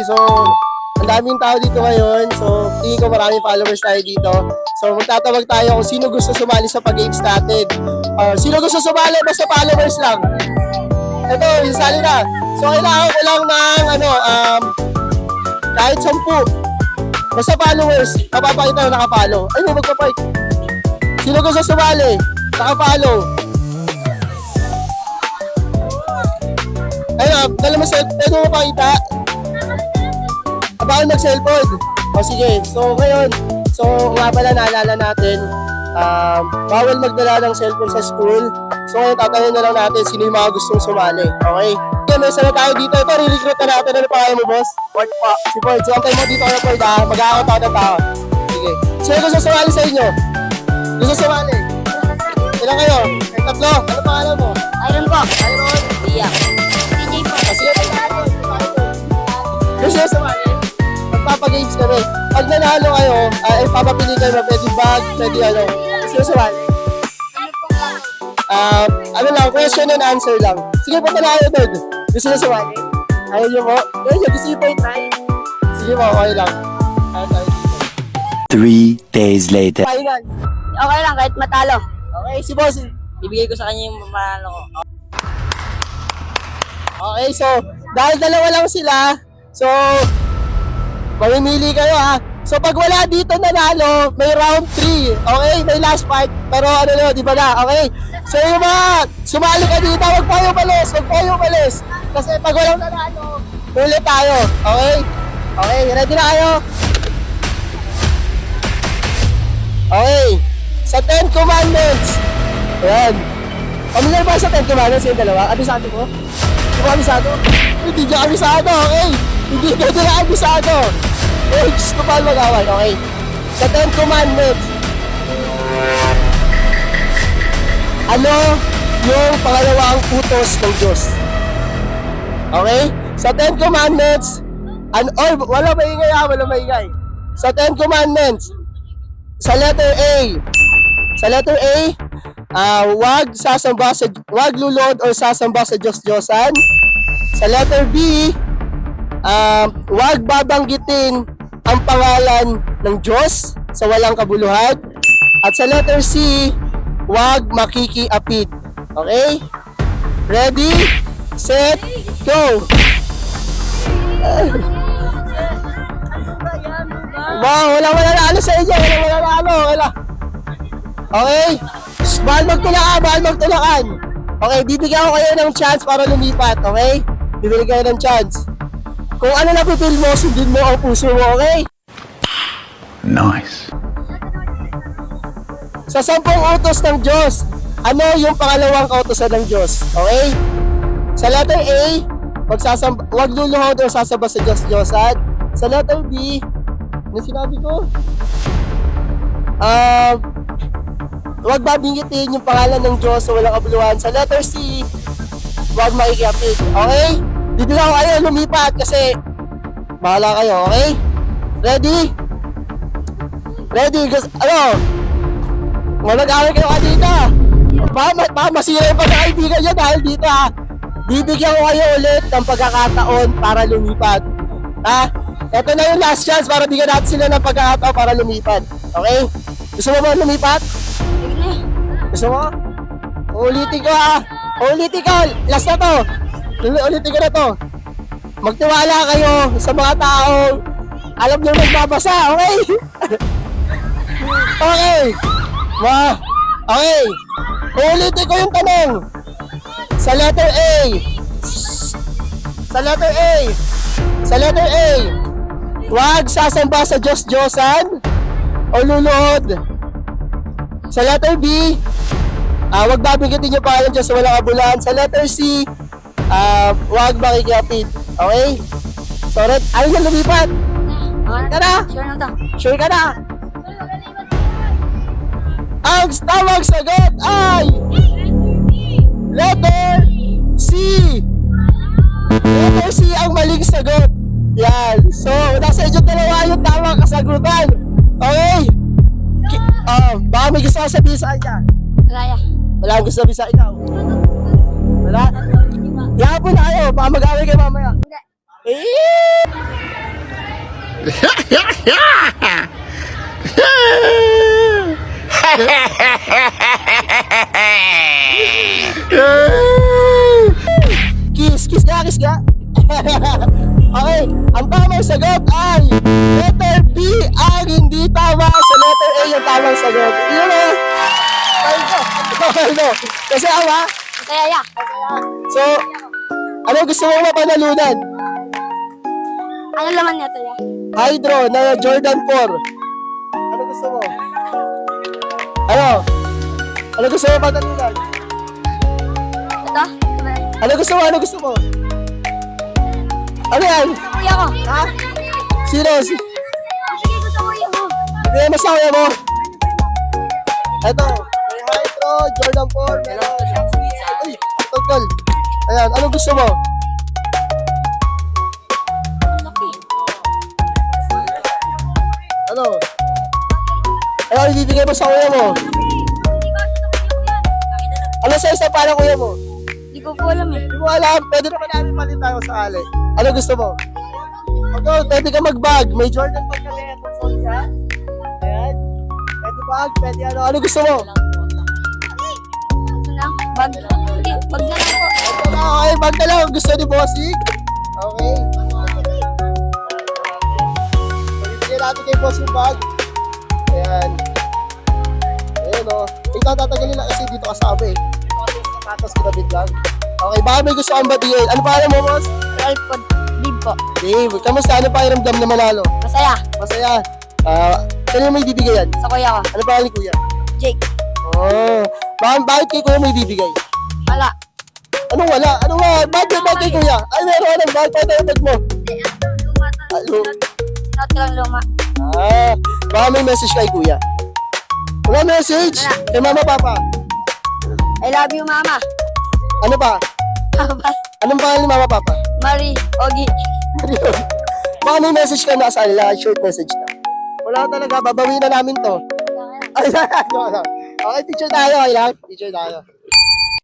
so ang daming tao dito ngayon. So, tingin ko maraming followers tayo dito. So, magtatawag tayo kung sino gusto sumali sa pag-games natin. Sino gusto sumali? Basta followers lang. Ito, isali na. So, kailangan ko lang ng, kahit 10. Basta followers. Napapakita na nakafollow. Ay, may magpapark. Sino gusto sumali? Nakafollow. Ayun, dala mo pwede mo pakita. Baka mag-cellphone. O sige, so ngayon, nga pala naalala natin, bawal magdala ng cellphone sa school. So ngayon, tatanungin na lang natin sino yung mga gustong sumali. Okay? Okay, may sana tayo dito. Ito, re-recruit na natin. Ano pa kaya mo, boss? Ford po. Si Ford. So, antay mo dito kayo, Ford, ha? Mag-aakot ako ng tao. Sige. Sino gusto sumali sa inyo? Gusto sumali? Ilan kayo? Ay, tatlo. Ano pangalan mo? Iron po. Iron. Iya. DJ po. Sige, gusto sumali? Magpapagames kami. Pag nanalo kayo, papapili kayo na pwede bag, pwede ano. Gusto sumali? Ano lang, question and answer lang. Sige po, panalo doon. Gusto nyo sumali? Ayaw nyo po? Ayaw nyo, gusto nyo po i-try? Sige po, okay lang. Ayaw tayo dito. 3 days later. Final. Okay lang, kahit matalo. Okay, si boss. Ibigay ko sa kanya yung manalo ko. Okay, so, dahil dalawa lang sila, so, mamimili kayo ha. So, pag wala dito nanalo, may round 3. Okay, may last fight. Pero ano nyo, di ba na? Okay? So, yung mga sumali ka dito, wag po yung balis. Wag po yung balis. Kasi pag walang nanalo, ulit tayo. Okay? Okay, ready na kayo? Okay. Sa 10 Commandments. Ayan. Pamilyar ba sa 10 Commandments yung dalawa? Abisado ko? Hindi mo abisado? Hindi ka abisado, okay? Hindi ka nila abisado. Eh, gusto pa mag-away, okay? Sa 10 Commandments, ano yung pangalawang utos ng Diyos? Okay? Sa 10 Commandments, wala maingay ha, wala maingay. Sa 10 Commandments, sa letter A, wag lulod or sasamba sa Diyos-Diyosan. Sa letter B, wag babanggitin ang pangalan ng Diyos sa walang kabuluhan. At sa letter C, wag makikiapid. Okay? Ready? Set? Go! Wow, wala nalo sa inyo. Wala nalo. Okay? Bahal magtulakan. Okay, bibigyan ko kayo ng chance para lumipat. Okay? Bibigyan kayo ng chance. Kung ano na pipil mo, sundin mo ang puso mo, okay? Nice. Sa 10 utos ng Diyos, ano yung pangalawang kautosan ng Diyos? Okay? Sa letter A, wag luluhod o sasamba sa Diyos-Diyosan. Sa letter B, ano sinabi ko? Wag babinggitin yung pangalan ng Diyos sa walang kabuluhan. Sa letter C, wag makikiapid. Okay? Bibigyan ko kayo lumipat kasi bahala kayo, okay? Ready? Ready? Mag-away kayo kanina. Baka masira yung pagkakaibigan niya dahil dito ha. Bibigyan ko kayo ulit ng pagkakataon para lumipat. Ha? Ito na yung last chance para bigyan natin sila ng pagkakataon para lumipat. Okay? Gusto mo ba lumipat? Gusto mo? Ulitin ko ha. Ulitin ko. Last na to. Ulitin ko na to. Magtiwala kayo sa mga tao. Alam nyo magbabasa. Okay? Okay. Okay. Ulitin ko yung tanong. Sa letter A. Huwag sasamba sa Diyos-Diyosan o luluhod. Sa letter B, huwag babinggitin yung pangalan ng Diyos sa walang kabuluhan. Sa letter C, huwag makikiapid. Okay? So, ayaw na lumipat. Ka na? Sure ka na? Ang tamang sagot ay letter C. Letter C ang maling sagot. Yan. So, nasa inyo dalawa yung tamang kasagutan. Okay? Baka may gusto ka sabihin sa kanya. Wala akong gusto sabihin sa ikaw. Wala? Yapon na kayo. Baka mag-away kayo mamaya. Hindi. Eh! Kiss ka. Okay, ang tamang sagot ay letter B ang hindi tama. Sa letter A yung tamang sagot. Yun o. Paldo. Kasi ama. Masaya. So, ano gusto mo mapanalunan? Ano laman niya to ya? Hydro na Jordan 4. Ano gusto mo? Ano gusto mo panalunan? Ito? Ano gusto mo? Ano yan? Kuya ko. Ha? Sino? Sige ko sa kuya ko. Hindi mo masaya mo? Ito, may Hydro, Jordan 4, meron. Uy, taggal. Ayan, ano gusto mo? Laki. Ano? Ano ibibigay mo sa kuya mo? Ano size na para kuya mo? Hindi ko po alam eh. Hindi mo alam, pwede naman namin palit tayo sa ali. Ano gusto mo? Okay, pwede ka mag-bag. May Jordan bag kami. Ito po siya. Ayan. Pwede bag, pwede ano. Ano gusto mo? Ito lang. Bag. Hindi, bag na lang po. Ito na, okay, bag na lang. Gusto ni Bossing? Okay. Bibigyan natin kay Boss yung bag. Ayan. Ayan o. Ito tatagalin lang kasi dito kasama eh. Tapos kinabit lang. Okay, baka may gusto kang batiin. Ano pa mo, boss? Ralph po. Dib po. Dave, kamusta? Ano pa iramdam na manalo? Masaya. Masaya. Kanino may bibigay yan? Sa kuya ko. Ano pa ni kuya? Jake. Oh, bakit kay kuya may bibigay? Wala. Anong wala? Ano nga? Bakit kay kuya? Ay, meron ka ng bag. Pakita yung bag mo. Alo. Sinot ko lang luma. Baka may message kay kuya. Wala message? Wala. Kay mama, papa. I love you, mama. Ano pa? Papa. Anong pangalan ni mama, papa? Marie. Ogi. Baka may message ka na sa kanila. Short message na. Wala talaga. Babawin na namin to. Ay, okay, teacher tayo. Okay lang? Teacher tayo.